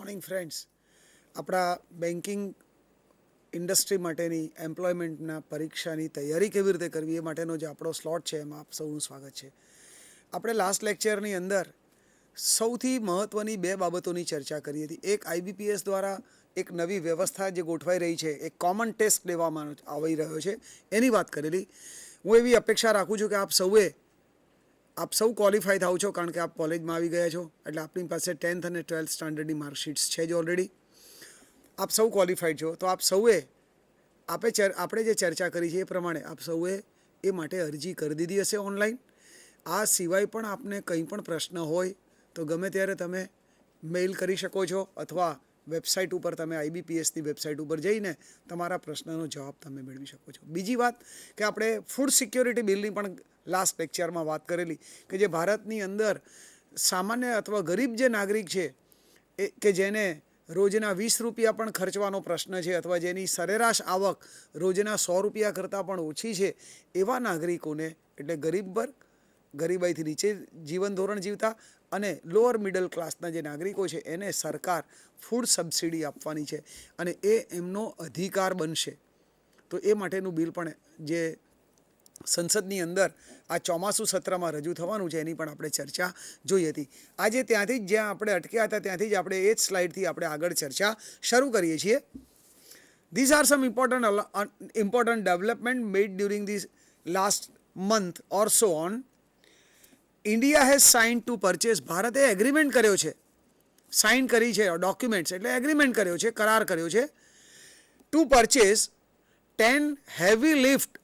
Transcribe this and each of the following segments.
Morning friends. આપણા banking industry માટેની એમ્પ્લોયમેન્ટના પરીક્ષાની તૈયારી કેવી રીતે કરવી એ માટેનો જે આપણો સ્લોટ છે એમાં આપ સૌનું સ્વાગત છે. આપણે લાસ્ટ લેક્ચરની અંદર સૌથી મહત્ત્વની બે બાબતોની ચર્ચા કરી હતી. એક આઈબીપીએસ દ્વારા એક નવી વ્યવસ્થા જે ગોઠવાઈ રહી છે, એક કોમન ટેસ્ટ લેવામાં આવી રહ્યો છે, એની વાત કરેલી. હું એવી અપેક્ષા રાખું છું કે આપ સૌ ક્વોલિફાય થાવ છો, કારણ કે આપ કોલેજમાં આવી ગયા છો, એટલે આપણી પાસે 10th અને 12th સ્ટાન્ડર્ડની માર્કશીટ્સ છે જ ઓલરેડી. આપ સૌ ક્વોલિફાઈડ છો, તો આપ સૌએ આપણે જે ચર્ચા કરી છે એ પ્રમાણે આપ સૌએ એ માટે અરજી કરી દીધી હશે ઓનલાઈન. આ સિવાય પણ આપને કંઈ પણ પ્રશ્ન હોય તો ગમે ત્યારે તમે મેઇલ કરી શકો છો, અથવા વેબસાઇટ ઉપર તમે આઈબીપીએસની વેબસાઇટ ઉપર જઈને તમારા પ્રશ્નનો જવાબ તમે મેળવી શકો છો. બીજી વાત કે આપણે ફૂડ સિક્યોરિટી બિલની પણ લાસ્ટ લેક્ચરમાં વાત કરેલી કે જે ભારતની અંદર સામાન્ય અથવા ગરીબ જે નાગરિક છે કે જેને રોજના 20 રૂપિયા પણ ખર્ચવાનો પ્રશ્ન છે, અથવા જેની સરેરાશ આવક રોજના 100 રૂપિયા કરતાં પણ ઓછી છે, એવા નાગરિકોને, એટલે ગરીબ વર્ગ, ગરીબાઈથી નીચે જીવન ધોરણ જીવતા અને લોઅર મિડલ ક્લાસના જે નાગરિકો છે એને સરકાર ફૂડ સબસિડી આપવાની છે અને એ એમનો અધિકાર બનશે. તો એ માટેનું બિલ પણ જે સંસદની અંદર આ ચોમાસું સત્રમાં રજૂ થવાનું છે એની પણ આપણે ચર્ચા જોઈ હતી. આજે ત્યાંથી જ જ્યાં આપણે અટક્યા હતા ત્યાંથી જ આપણે એ જ સ્લાઇડથી આપણે આગળ ચર્ચા શરૂ કરીએ છીએ. These are some important development made during this last month or so on. India has sign to purchase. ભારતે એગ્રીમેન્ટ કર્યો છે, સાઇન કરી છે, ડોક્યુમેન્ટ્સ એટલે એગ્રીમેન્ટ કર્યો છે, કરાર કર્યો છે, ટુ પરચેસ 10 હેવી લિફ્ટ,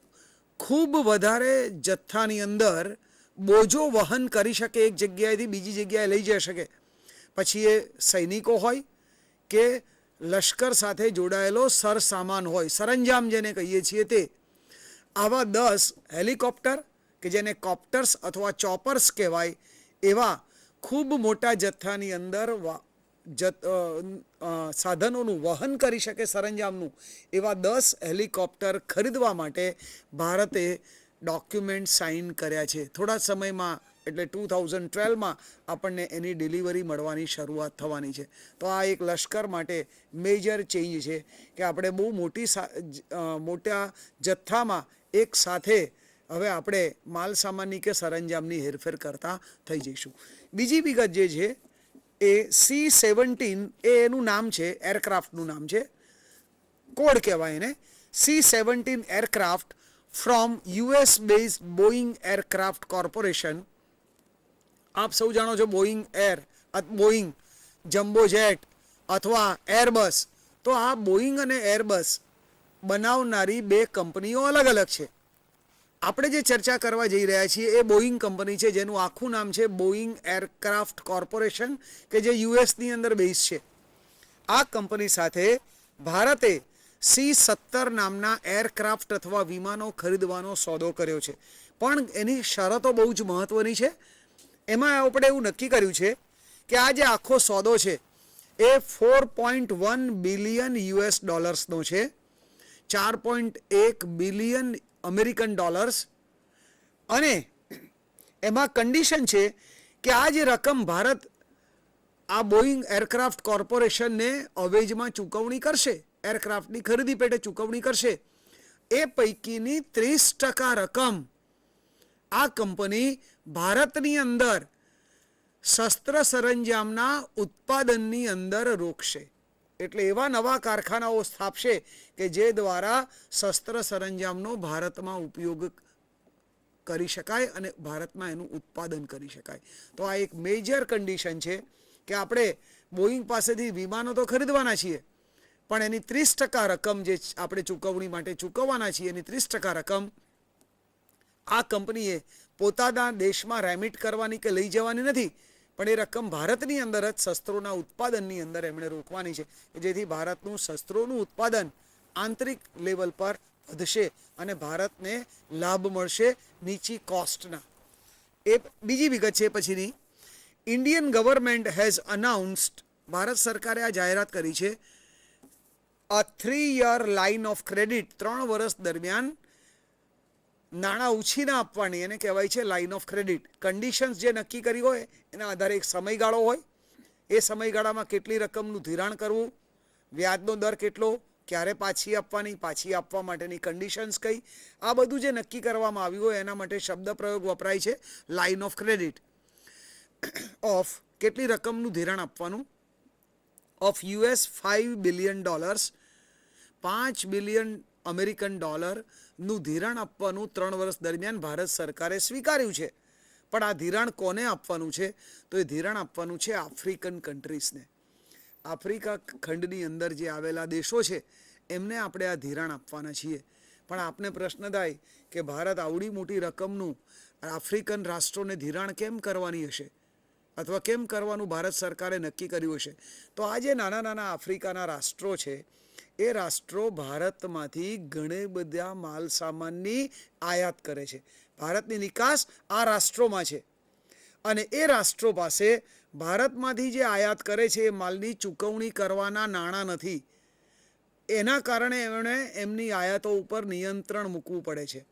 ખૂબ વધારે જથ્થાની અંદર બોજો વહન કરી શકે, એક જગ્યાએથી બીજી જગ્યાએ લઈ જઈ શકે. પછી એ સૈનિકો હોય કે લશ્કર સાથે જોડાયેલો સરસામાન હોય, સરંજામ જેને કહીએ છીએ તે. આવા 10 હેલિકોપ્ટર કે જેને કોપ્ટર્સ અથવા ચોપર્સ કહેવાય, એવા ખૂબ મોટા જથ્થાની અંદર સાધનોનું વહન કરી શકે, સરંજામનું, એવા 10 હેલિકોપ્ટર ખરીદવા માટે ભારતે ડોક્યુમેન્ટ સાઇન કર્યા છે. થોડા સમયમાં એટલે 2012માં આપણને એની ડિલિવરી મળવાની શરૂઆત થવાની છે. તો આ એક લશ્કર માટે મેજર ચેન્જ છે કે આપણે બહુ મોટા જથ્થામાં એક સાથે હવે આપણે માલ સામાનની કે સરંજામની હેરફેર કરતા થઈ જઈશું. બીજી વિગત જે છે એ C-17 એ એનું નામ છે, એરક્રાફ્ટનું નામ છે, કોડ કહેવાય એને. C-17 aircraft from US based બોઈંગ aircraft corporation. આપ સૌ જાણો છો બોઈંગ, જમ્બો જેટ અથવા એરબસ. તો આ બોઈંગ અને એરબસ બનાવનારી બે કંપનીઓ અલગ અલગ છે. આપણે જે ચર્ચા કરવા જઈ રહ્યા છીએ એ બોઈંગ કંપની છે, જેનું આખું નામ છે બોઈંગ એરક્રાફ્ટ કોર્પોરેશન, કે જે યુએસની અંદર બેઝ છે. આ કંપની સાથે ભારતે C-17 નામના એરક્રાફ્ટ અથવા વિમાનો ખરીદવાનો સોદો કર્યો છે. પણ એની શરતો બહુ જ મહત્વની છે. એમાં આપણે એવું નક્કી કર્યું છે કે આ જે આખો સોદો છે એ $4.1 બિલિયન છે, 4.1 બિલિયન અમેરિકન ડોલર્સ. અને એમાં કન્ડિશન છે કે આ જે રકમ ભારત આ બોઈંગ એરક્રાફ્ટ કોર્પોરેશનને અવેજમાં ચૂકવણી કરશે, એરક્રાફ્ટની ખરીદી પેટે ચૂકવણી કરશે, એ પૈકીની 30% રકમ આ કંપની ભારતની અંદર શસ્ત્ર સરંજામના ઉત્પાદનની અંદર રોકશે. એટલે એવા નવા કારખાનાઓ સ્થાપશે કે જે દ્વારા શસ્ત્ર સરંજામનો ભારતમાં ઉપયોગ કરી શકાય અને ભારતમાં એનું ઉત્પાદન કરી શકાય. તો આ એક મેજર કન્ડિશન છે કે આપણે બોઈંગ પાસેથી વિમાનો તો ખરીદવાના છીએ, પણ એની 30% રકમ જે આપણે ચૂકવણી માટે ચૂકવવાના છીએ, એની 30% રકમ આ કંપનીએ પોતાના દેશમાં રેમિટ કરવાની કે લઈ જવાની નથી, પણ એ રકમ ભારતની અંદર જ શસ્ત્રોના ઉત્પાદનની અંદર એમણે રોકવાની છે, જેથી ભારતનું શસ્ત્રોનું ઉત્પાદન આંતરિક લેવલ પર વધશે અને ભારતને લાભ મળશે નીચી કોસ્ટના. એ બીજી વિગત છે. પછીની, ઇન્ડિયન ગવર્મેન્ટ હેઝ અનાઉન્સ્ડ, ભારત સરકારે આ જાહેરાત કરી છે, અ 3-year લાઇન ઓફ ક્રેડિટ, 3 વર્ષ દરમિયાન નાણાં ઉછીના આપવાની, એને કહેવાય છે લાઇન ઓફ ક્રેડિટ. કન્ડિશન્સ જે નક્કી કરી હોય એના આધારે એક સમયગાળો હોય, એ સમયગાળામાં કેટલી રકમનું ધિરાણ કરવું, વ્યાજનો દર કેટલો, ક્યારે પાછી આપવાની, પાછી આપવા માટેની કન્ડિશન્સ કઈ, આ બધું જે નક્કી કરવામાં આવ્યું હોય એના માટે શબ્દ પ્રયોગ વપરાય છે લાઇન ઓફ ક્રેડિટ. ઓફ કેટલી રકમનું ધિરાણ આપવાનું, ઓફ $5 બિલિયન, $5 બિલિયન અમેરિકન ડોલરનું ધિરાણ આપવાનું 3 વર્ષ દરમિયાન ભારત સરકારે સ્વીકાર્યું છે. પણ આ ધિરાણ કોને આપવાનું છે? તો એ ધિરાણ આપવાનું છે આફ્રિકન કન્ટ્રીઝને. આફ્રિકા ખંડની અંદર જે આવેલા દેશો છે એમને આપણે આ ધિરાણ આપવાના છીએ. પણ આપને પ્રશ્ન થાય કે ભારત આવડી મોટી રકમનું આફ્રિકન રાષ્ટ્રોને ધિરાણ કેમ કરવાની હશે અથવા કેમ કરવાનું ભારત સરકારે નક્કી કર્યું હશે? તો આ જે નાના નાના આફ્રિકાના રાષ્ટ્રો છે એ રાષ્ટ્રો ભારતમાંથી ઘણા બધા માલ સામાનની આયાત કરે છે. ભારતની નિકાસ આ રાષ્ટ્રોમાં છે અને એ રાષ્ટ્રો પાસે ભારતમાંથી જે આયાત કરે છે એ માલની ચૂકવણી કરવાના નાણાં નથી. એના કારણે એમણે એમની આયાતો ઉપર નિયંત્રણ મૂકવું પડે છે.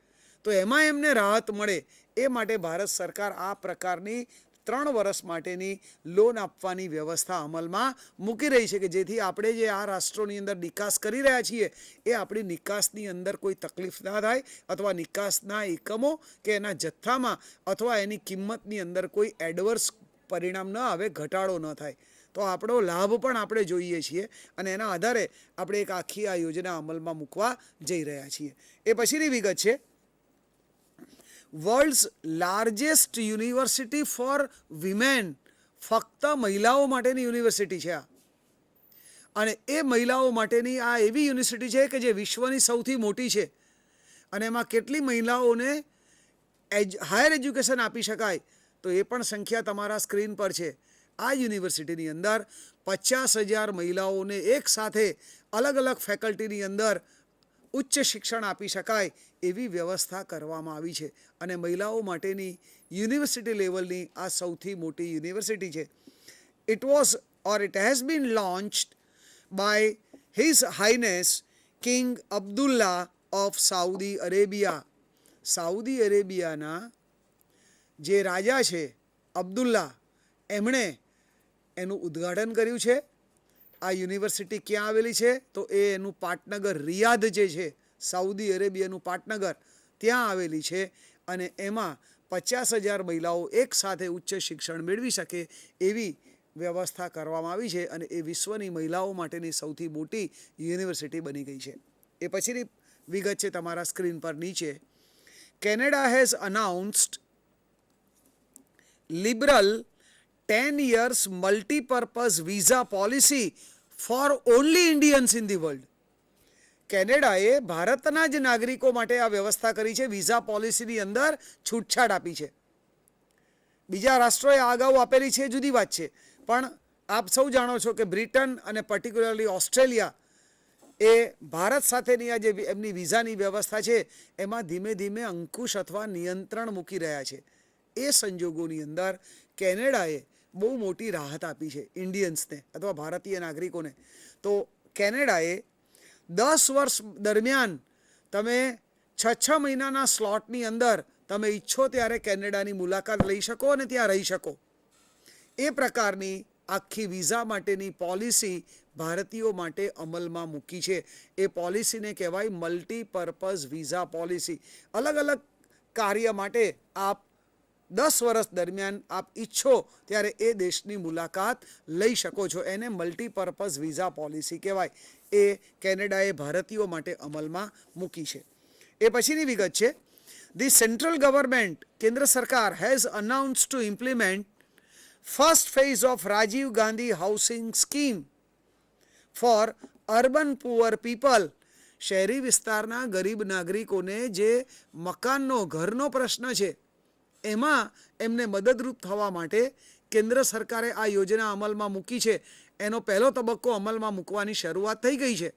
તો એમાં એમને રાહત મળે એ માટે ભારત સરકાર આ પ્રકારની 3 વર્ષ માટેની લોન આપવાની વ્યવસ્થા અમલમાં મૂકી રહી છે કે જેથી આપણે જે આ રાષ્ટ્રોની અંદર નિકાસ કરી રહ્યા છીએ એ આપણી નિકાસની અંદર કોઈ તકલીફ ના થાય અથવા નિકાસના એકમો કે એના જથ્થામાં અથવા એની કિંમતની અંદર કોઈ એડવર્સ પરિણામ ન આવે, ઘટાડો ન થાય. તો આપણો લાભ પણ આપણે જોઈએ છીએ અને એના આધારે આપણે એક આખી આ યોજના અમલમાં મૂકવા જઈ રહ્યા છીએ. એ પછીની વિગત છે world's largest university for women. ફક્ત મહિલાઓ માટેની યુનિવર્સિટી છે આ અને એ મહિલાઓ માટેની આ એવી યુનિવર્સિટી છે કે જે વિશ્વની સૌથી મોટી છે અને એમાં કેટલી મહિલાઓને હાયર એજ્યુકેશન આપી શકાય તો એ પણ સંખ્યા તમારા સ્ક્રીન પર છે. આ યુનિવર્સિટીની અંદર 50,000 મહિલાઓને એક સાથે અલગ અલગ ફેકલ્ટીની અંદર ઉચ્ચ શિક્ષણ આપી શકાય એવી વ્યવસ્થા કરવામાં આવી છે અને મહિલાઓ માટેની યુનિવર્સિટી લેવલની આ સૌથી મોટી યુનિવર્સિટી છે. It has been launched by his highness king Abdullah of Saudi Arabia. Saudi અરેબિયાના જે રાજા છે અબ્દુલ્લા, એમણે એનું ઉદ્ઘાટન કર્યું છે. આ યુનિવર્સિટી ક્યાં આવેલી છે? તો એ એનું પાટનગર રિયાધ જે છે સાઉદી અરેબિયાનું પાટનગર ત્યાં આવેલી છે અને એમાં 50,000 મહિલાઓ એક સાથે ઉચ્ચ શિક્ષણ મેળવી શકે એવી વ્યવસ્થા કરવામાં આવી છે અને એ વિશ્વની મહિલાઓ માટેની સૌથી મોટી યુનિવર્સિટી બની ગઈ છે. એ પછીની વિગત છે તમારા સ્ક્રીન પર નીચે. Canada has અનાઉન્સ્ડ liberal 10 years multi-purpose visa policy for only Indians in the world. કેનેડાએ ભારતના જ નાગરિકો માટે આ વ્યવસ્થા કરી છે. વિઝા પોલિસીની અંદર છૂટછાટ આપી છે. બીજા રાષ્ટ્રોએ આ અગાઉ આપેલી છે જુદી વાત છે, પણ આપ સૌ જાણો છો કે બ્રિટન અને પર્ટિક્યુલરલી ઓસ્ટ્રેલિયા એ ભારત સાથેની આ જે એમની વિઝાની વ્યવસ્થા છે એમાં ધીમે ધીમે અંકુશ અથવા નિયંત્રણ મૂકી રહ્યા છે. એ સંજોગોની અંદર કેનેડાએ બહુ મોટી રાહત આપી છે ઇન્ડિયન્સને અથવા ભારતીય નાગરિકોને. તો કેનેડાએ 10 વર્ષ દરમિયાન તમે 6 મહિનાના સ્લોટની અંદર તમે ઈચ્છો ત્યારે કેનેડાની મુલાકાત લઈ શકો અને ત્યાં રહી શકો. એ પ્રકારની આખી વિઝા માટેની પોલિસી ભારતીયો માટે અમલમાં મૂકી છે. એ પોલિસીને કહેવાય મલ્ટીપર્પઝ વિઝા પોલિસી. અલગ અલગ કાર્ય માટે આપ 10 વર્ષ દરમિયાન આપ ઈચ્છો ત્યારે એ દેશની મુલાકાત લઈ શકો છો. એને મલ્ટીપર્પઝ વિઝા પોલિસી કહેવાય. એ કેનેડાએ ભારતીયો માટે અમલમાં મૂકી છે. એ પછીની વિગત છે ધી સેન્ટ્રલ ગવર્મેન્ટ, કેન્દ્ર સરકાર has announced to implement first phase of Rajiv Gandhi housing scheme for urban poor people. શહેરી વિસ્તારના ગરીબ નાગરિકોને જે મકાનનો ઘરનો પ્રશ્ન છે એમાં એમને મદદરૂપ થવા માટે કેન્દ્ર સરકારે આ યોજના અમલમાં મૂકી છે. એનો પહેલો તબક્કો અમલમાં મૂકવાની શરૂઆત થઈ ગઈ છે.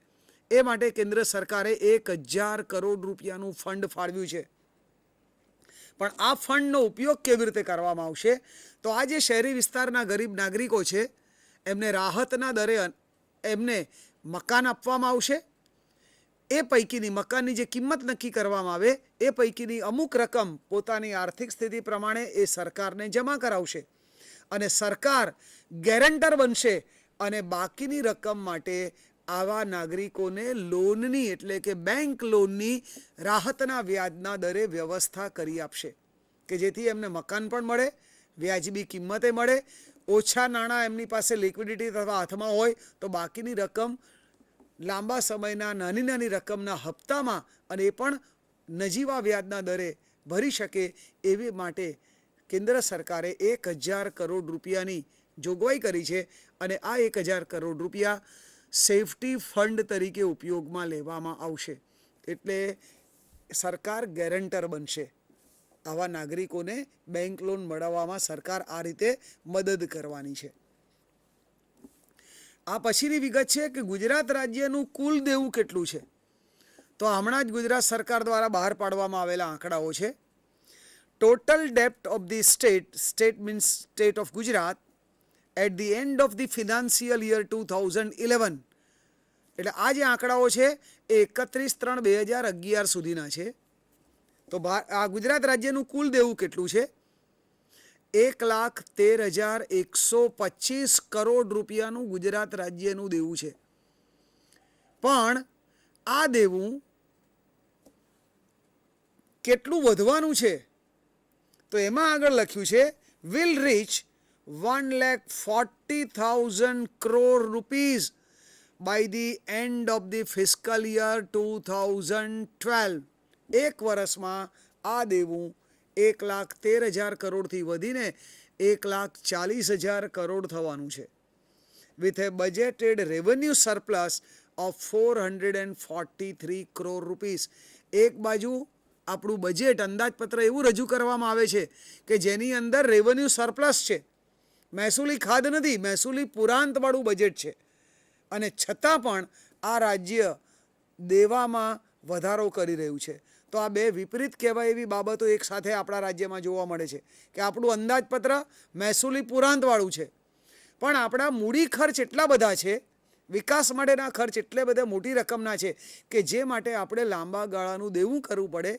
એ માટે કેન્દ્ર સરકારે 1,000 કરોડ રૂપિયાનું ફંડ ફાળવ્યું છે. પણ આ ફંડનો ઉપયોગ કેવી રીતે કરવામાં આવશે? તો આ જે શહેરી વિસ્તારના ગરીબ નાગરિકો છે એમને રાહતના દરે એમને મકાન આપવામાં આવશે. એ પૈકીની મકાનની જે કિંમત નક્કી કરવામાં આવે એ પૈકીની અમુક રકમ પોતાની આર્થિક સ્થિતિ પ્રમાણે એ સરકારને જમા કરાવશે અને સરકાર ગેરંટર બનશે અને બાકીની રકમ માટે આવા નાગરિકોને લોનની એટલે કે બેંક લોનની રાહતના વ્યાજના દરે વ્યવસ્થા કરી આપશે કે જેથી એમને મકાન પણ મળે, વ્યાજબી કિંમતે મળે, ઓછા નાણાં એમની પાસે લિક્વિડિટી અથવા હાથમાં હોય તો બાકીની રકમ લાંબા સમયના નાની નાની રકમના હપ્તામાં અને એ પણ નજીવા વ્યાજના દરે ભરી શકે એવી માટે કેન્દ્ર સરકારે 1,000 કરોડ રૂપિયાની જોગવાઈ કરી છે અને આ 1,000 કરોડ રૂપિયા સેફટી ફંડ તરીકે ઉપયોગમાં લેવામાં આવશે. એટલે સરકાર ગેરંટર બનશે. આવા નાગરિકોને બેંક લોન મેળવવામાં સરકાર આ રીતે મદદ કરવાની છે. આ પછીની વિગત છે કે ગુજરાત રાજ્યનું કુલ દેવું કેટલું છે. તો હમણાં જ ગુજરાત સરકાર દ્વારા બહાર પાડવામાં આવેલા આંકડાઓ છે. ટોટલ ડેપ્ટ of the state means state of Gujarat at the end of the financial year 2011, એટલે આ જે આંકડાઓ છે એ 31/3/2011 સુધીના છે. તો આ ગુજરાત રાજ્યનું કુલ દેવું કેટલું છે? 1,13,125 કરોડ રૂપિયાનું ગુજરાત રાજ્યનું દેવું છે. પણ આ દેવું કેટલું વધવાનું છે? તો એમાં આગળ લખ્યું છે will reach 1,40,000 crore rupees by the end of the fiscal year 2012. એક વર્ષમાં આ દેવું 1,13,000 કરોડથી વધીને 1,40,000 કરોડ થવાનું છે. with a budgeted revenue surplus of 443 crore rupees. એક બાજુ આપણું બજેટ અંદાજપત્ર એવું રજૂ કરવામાં આવે છે કે જેની અંદર રેવન્યુ સરપ્લસ છે, મહેસૂલી ખાધ નથી, મહેસૂલી પુરાંતવાળું બજેટ છે, અને છતાં પણ આ રાજ્ય દેવામાં વધારો કરી રહ્યું છે. તો આ બે વિપરીત કહેવાય એવી બાબતો એક સાથે આપણા રાજ્યમાં જોવા મળે છે કે આપણું અંદાજપત્ર મહેસૂલી પુરાંતવાળું છે, પણ આપણા મૂડી ખર્ચ એટલા બધા છે, વિકાસ માટેના ખર્ચ એટલે બધા મોટી રકમના છે કે જે માટે આપણે લાંબા ગાળાનું દેવું કરવું પડે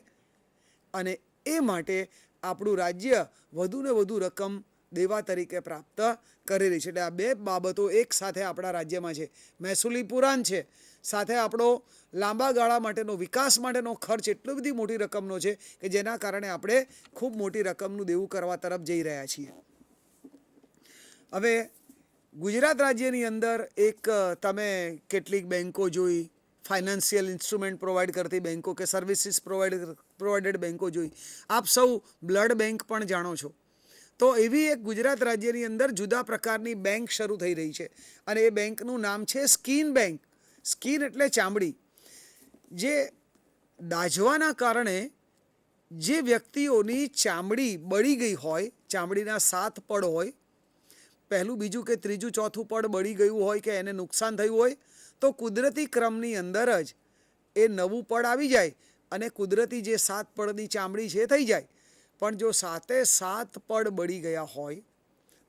અને એ માટે આપણું રાજ્ય વધુને વધુ રકમ દેવા તરીકે પ્રાપ્ત કરી રહી છે. એટલે આ બે બાબતો એક સાથે આપણા રાજ્યમાં છે. મહેસૂલી પુરાણ છે, સાથે આપણો લાંબા ગાળા માટેનો વિકાસ માટેનો ખર્ચ એટલી બધી મોટી રકમનો છે કે જેના કારણે આપણે ખૂબ મોટી રકમનું દેવું કરવા તરફ જઈ રહ્યા છીએ. હવે ગુજરાત રાજ્યની અંદર એક તમે કેટલીક બેન્કો જોઈ, ફાઇનાન્શિયલ ઇન્સ્ટ્રુમેન્ટ પ્રોવાઈડ કરતી બેન્કો કે સર્વિસીસ પ્રોવાઇડેડ બેન્કો જોઈ. આપ સૌ બ્લડ બેંક પણ જાણો છો. તો એવી એક ગુજરાત રાજ્યની અંદર જુદા પ્રકારની બેંક શરૂ થઈ રહી છે અને એ બેંકનું નામ છે સ્કિન બેંક. સ્કિન એટલે ચામડી. જે દાઝવાના કારણે જે વ્યક્તિઓની ચામડી બળી ગઈ હોય, ચામડીના 7 પડ હોય, પહેલું બીજું કે ત્રીજું ચોથું પડ બળી ગયું હોય કે એને નુકસાન થયું હોય, તો કુદરતી ક્રમની અંદર જ એ નવું પડ આવી જાય અને કુદરતી જે 7 પડની ચામડી છે થઈ જાય. પણ જો 7 પડ બળી ગયા હોય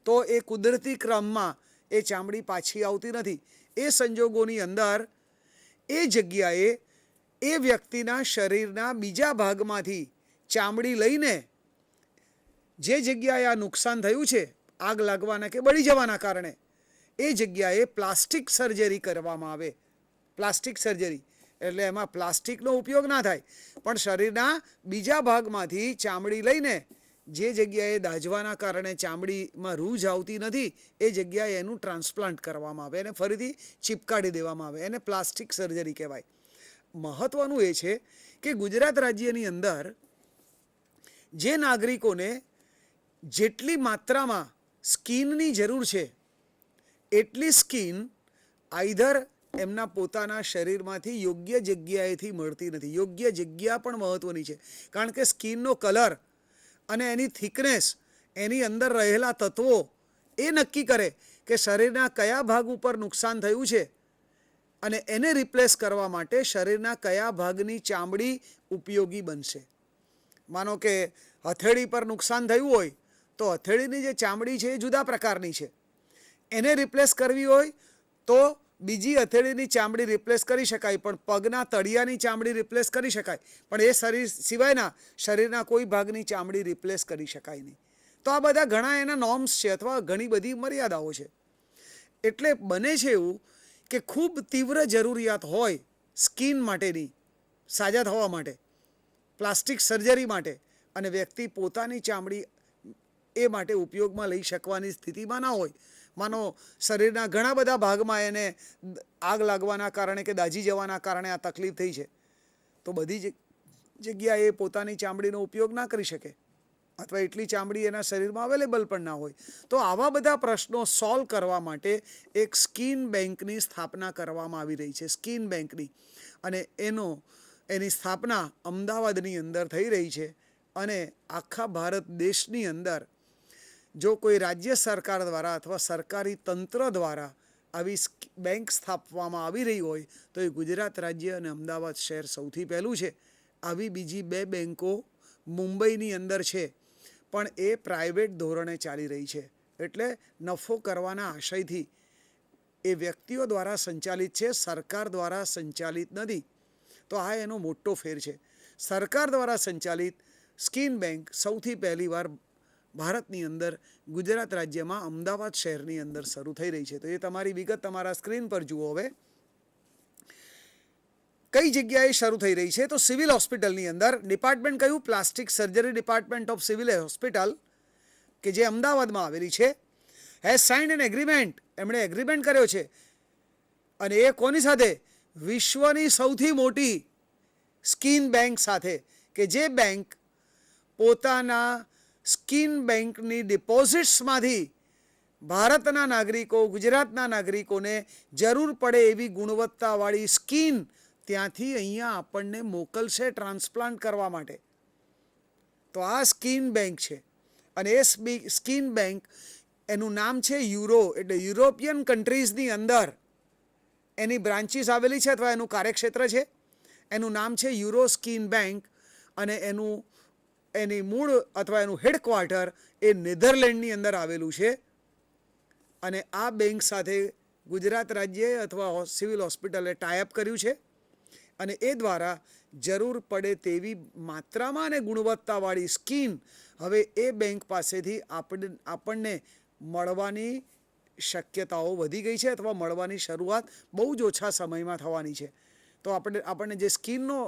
તો એ કુદરતી ક્રમમાં એ ચામડી પાછી આવતી નથી. એ સંજોગોની અંદર એ જગ્યાએ એ વ્યક્તિના શરીરના બીજા ભાગમાંથી ચામડી લઈને જે જગ્યાએ આ નુકસાન થયું છે આગ લાગવાના કે બળી જવાના કારણે, એ જગ્યાએ પ્લાસ્ટિક સર્જરી કરવામાં આવે. પ્લાસ્ટિક સર્જરી એટલે એમાં પ્લાસ્ટિકનો ઉપયોગ ના થાય, પણ શરીરના બીજા ભાગમાંથી ચામડી લઈને જે જગ્યાએ દાઝવાના કારણે ચામડીમાં રૂઝ આવતી નથી એ જગ્યાએ એનું ટ્રાન્સપ્લાન્ટ કરવામાં આવે, એને ફરીથી ચીપકાડી દેવામાં આવે. એને પ્લાસ્ટિક સર્જરી કહેવાય. મહત્ત્વનું એ છે કે ગુજરાત રાજ્યની અંદર જે નાગરિકોને જેટલી માત્રામાં સ્કિનની જરૂર છે એટલી સ્કિન આઈધર એમના પોતાના શરીરમાંથી યોગ્ય જગ્યાએથી મળતી નથી. યોગ્ય જગ્યા પણ મહત્ત્વની છે, કારણ કે સ્કિનનો કલર અને એની થિકનેસ, એની અંદર રહેલા તત્વો એ નક્કી કરે કે શરીરના કયા ભાગ ઉપર નુકસાન થયું છે અને એને રિપ્લેસ કરવા માટે શરીરના કયા ભાગની ચામડી ઉપયોગી બનશે. માનો કે હથેળી પર નુકસાન થયું હોય તો હથેળીની જે ચામડી છે એ જુદા પ્રકારની છે, એને રિપ્લેસ કરવી હોય તો બીજી હથેળીની ચામડી રિપ્લેસ કરી શકાય, પણ પગના તળિયાની ચામડી રિપ્લેસ કરી શકાય, પણ એ શરીર સિવાયના શરીરના કોઈ ભાગની ચામડી રિપ્લેસ કરી શકાય નહીં. તો આ બધા ઘણા એના નોર્મ્સ છે અથવા ઘણી બધી મર્યાદાઓ છે. એટલે બને છે એવું કે ખૂબ તીવ્ર જરૂરિયાત હોય સ્કિન માટેની, સાજા થવા માટે, પ્લાસ્ટિક સર્જરી માટે, અને વ્યક્તિ પોતાની ચામડી એ માટે ઉપયોગમાં લઈ શકવાની સ્થિતિમાં ના હોય, માનો શરીરના ઘણા બધા ભાગમાં એને આગ લાગવાના કારણે કે દાઝી જવાના કારણે આ તકલીફ થઈ છે, તો બધી જગ્યાએ પોતાની ચામડીનો ઉપયોગ ના કરી શકે અથવા એટલી ચામડી એના શરીરમાં અવેલેબલ પણ ના હોય, તો આવા બધા પ્રશ્નો સોલ્વ કરવા માટે એક સ્કિન બેંકની સ્થાપના કરવામાં આવી રહી છે, સ્કિન બેંકની. અને એની સ્થાપના અમદાવાદની અંદર થઈ રહી છે. અને આખા ભારત દેશની અંદર જો કોઈ રાજ્ય સરકાર દ્વારા અથવા સરકારી તંત્ર દ્વારા આવી બેંક સ્થાપવામાં આવી રહી હોય તો એ ગુજરાત રાજ્ય અને અમદાવાદ શહેર સૌથી પહેલું છે. આવી બીજી 2 બેંકો મુંબઈની અંદર છે, પણ એ પ્રાઇવેટ ધોરણે ચાલી રહી છે. એટલે નફો કરવાના આશયથી એ વ્યક્તિઓ દ્વારા સંચાલિત છે, સરકાર દ્વારા સંચાલિત નથી. તો આ એનો મોટો ફેર છે. સરકાર દ્વારા સંચાલિત સ્કિન બેંક સૌથી પહેલી વાર ભારતની અંદર ગુજરાત રાજ્યમાં અમદાવાદ શહેરની અંદર શરૂ થઈ રહી છે. તો એ તમારી વિગત તમારા સ્ક્રીન પર જુઓ. હવે કઈ જગ્યાએ શરૂ થઈ રહી છે? તો સિવિલ હોસ્પિટલની અંદર. ડિપાર્ટમેન્ટ કયું? Plastic surgery department of civil hospital, કે જે અમદાવાદમાં આવેલી છે. હેઝ સાઇન્ડ એન એગ્રીમેન્ટ, એમણે એગ્રીમેન્ટ કર્યો છે. અને એ કોની સાથે? વિશ્વની સૌથી મોટી સ્કિન બેંક સાથે, કે જે બેંક પોતાના સ્કિન બેંકની ડિપોઝિટ્સમાંથી ભારતના નાગરિકો, ગુજરાતના નાગરિકોને જરૂર પડે એવી ગુણવત્તાવાળી સ્કિન ત્યાંથી અહીંયા આપણને મોકલશે ટ્રાન્સપ્લાન્ટ કરવા માટે. તો આ સ્કિન બેંક છે. અને એ સ્કિન બેંક, એનું નામ છે યુરો, એટલે યુરોપિયન કન્ટ્રીઝની અંદર એની બ્રાન્ચીસ આવેલી છે અથવા એનું કાર્યક્ષેત્ર છે. એનું નામ છે યુરો સ્કિન બેંક. અને એની મૂળ અથવા એનું હેડક્વાર્ટર એ નેધરલેન્ડની અંદર આવેલું છે. અને આ બેંક સાથે ગુજરાત રાજ્યએ અથવા સિવિલ હોસ્પિટલે ટાઈઅપ કર્યું છે. અને એ દ્વારા જરૂર પડે તેવી માત્રામાં અને ગુણવત્તાવાળી સ્કિન હવે એ બેંક પાસેથી આપણને મળવાની શક્યતાઓ વધી ગઈ છે અથવા મળવાની શરૂઆત બહુ જ ઓછા સમયમાં થવાની છે. તો આપણને જે સ્કિનનો